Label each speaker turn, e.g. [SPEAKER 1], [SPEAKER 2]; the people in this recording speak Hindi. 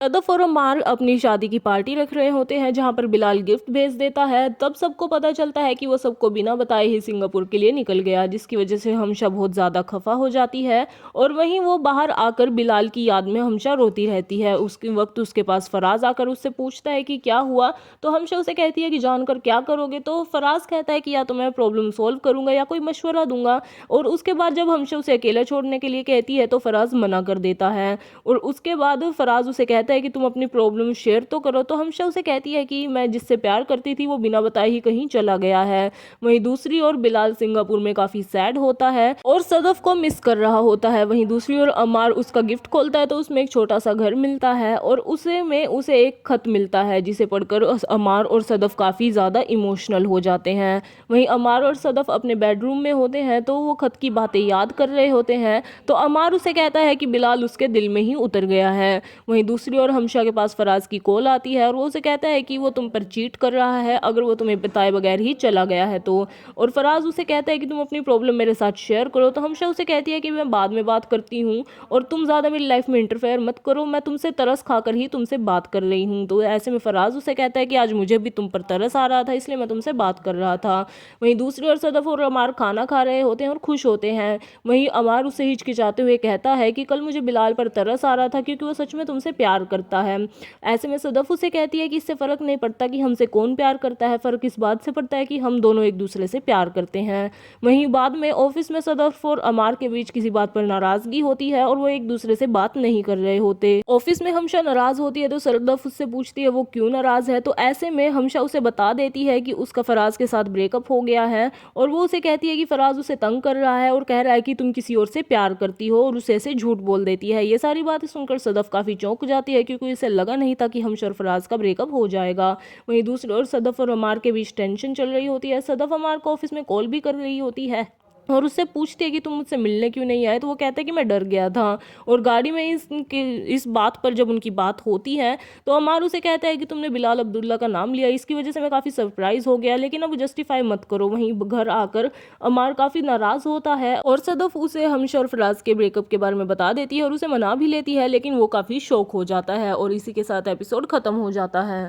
[SPEAKER 1] सदफ और अम्मार अपनी शादी की पार्टी रख रहे होते हैं जहां पर बिलाल गिफ्ट भेज देता है। तब सबको पता चलता है कि वो सबको बिना बताए ही सिंगापुर के लिए निकल गया, जिसकी वजह से हमशा बहुत ज़्यादा खफा हो जाती है। और वहीं वो बाहर आकर बिलाल की याद में हमशा रोती रहती है। उसके वक्त उसके पास फराज आकर उससे पूछता है कि क्या हुआ, तो हमशा उसे कहती है कि जानकर क्या करोगे। तो फराज कहता है कि या तो मैं प्रॉब्लम सॉल्व करूंगा या कोई मशवरा दूंगा। और उसके बाद जब हमशा उसे अकेला छोड़ने के लिए कहती है तो फराज मना कर देता है। और उसके बाद फराज उसे कहता है कि तुम अपनी प्रॉब्लम शेयर तो करो। तो हमशा उसे कहती है कि मैं जिससे प्यार करती थी वो बिना बताए ही कहीं चला गया है। वहीं दूसरी ओर बिलाल सिंगापुर में काफी सैड होता है और सदफ को मिस कर रहा होता है। वहीं दूसरी ओर अमार उसका गिफ्ट खोलता है तो उसमें एक छोटा सा घर मिलता है और उसे एक खत मिलता है, जिसे पढ़कर अमार और सदफ काफी ज्यादा इमोशनल हो जाते हैं। वहीं अमार और सदफ अपने बेडरूम में होते हैं तो वो खत की बातें याद कर रहे होते हैं। तो अमार उसे कहता है कि बिलाल उसके दिल में ही उतर गया है। वहीं दूसरी ओर हमशा के पास फराज की कॉल आती है और वो उसे कहता है कि वो तुम पर चीट कर रहा है अगर वो तुम्हें बताए बगैर ही चला गया है तो। और फराज उसे कहता है कि तुम अपनी प्रॉब्लम मेरे साथ शेयर करो। तो हमशा उसे कहती है कि मैं बाद में बात करती हूँ और तुम ज़्यादा मेरी लाइफ में इंटरफेयर मत करो, मैं तुमसे तरस खाकर ही तुमसे बात कर रही हूँ। तो ऐसे में फराज उसे कहता है कि आज मुझे भी तुम पर तरस आ रहा था इसलिए मैं तुमसे बात कर रहा था। वहीं दूसरी ओर सदफ और अमार खाना खा रहे होते हैं और खुश होते हैं। वहीं अमार उसे हिचकिचाते हुए कहता है कि कल मुझे बिलाल पर तरस आ रहा था क्योंकि वो सच में तुमसे प्यार करता है। ऐसे में सदफ उसे कहती है कि इससे फर्क नहीं पड़ता कि हमसे कौन प्यार करता है, फर्क इस बात से पड़ता है कि हम दोनों एक दूसरे से प्यार करते हैं। वहीं बाद में ऑफिस में सदफ और अमार के बीच किसी बात पर नाराजगी होती है और वो एक दूसरे से बात नहीं कर रहे होते। ऑफिस में हमशा नाराज होती है तो सदफ उससे पूछती है वो क्यों नाराज है। तो ऐसे में हमशा उसे बता देती है कि उसका फराज के साथ ब्रेकअप हो गया है और वो उसे कहती है कि फराज उसे तंग कर रहा है और कह रहा है कि तुम किसी और से प्यार करती हो और उसे ऐसे झूठ बोल देती है। ये सारी बातें सुनकर सदफ काफी चौंक जाती है क्योंकि इसे लगा नहीं था कि हमशा और फराज का ब्रेकअप हो जाएगा। वहीं दूसरी ओर सदफ और अमार के बीच टेंशन चल रही होती है। सदफ अमार को ऑफिस में कॉल भी कर रही होती है और उससे पूछती है कि तुम मुझसे मिलने क्यों नहीं आए। तो वो कहता है कि मैं डर गया था। और गाड़ी में इस बात पर जब उनकी बात होती है तो अमार उसे कहता है कि तुमने बिलाल अब्दुल्ला का नाम लिया, इसकी वजह से मैं काफ़ी सरप्राइज हो गया, लेकिन अब जस्टिफाई मत करो। वहीं घर आकर अमार काफ़ी नाराज़ होता है और सदफ उसे हमशा और फराज के ब्रेकअप के बारे में बता देती है और उसे मना भी लेती है, लेकिन वो काफ़ी शौक हो जाता है और इसी के साथ एपिसोड ख़त्म हो जाता है।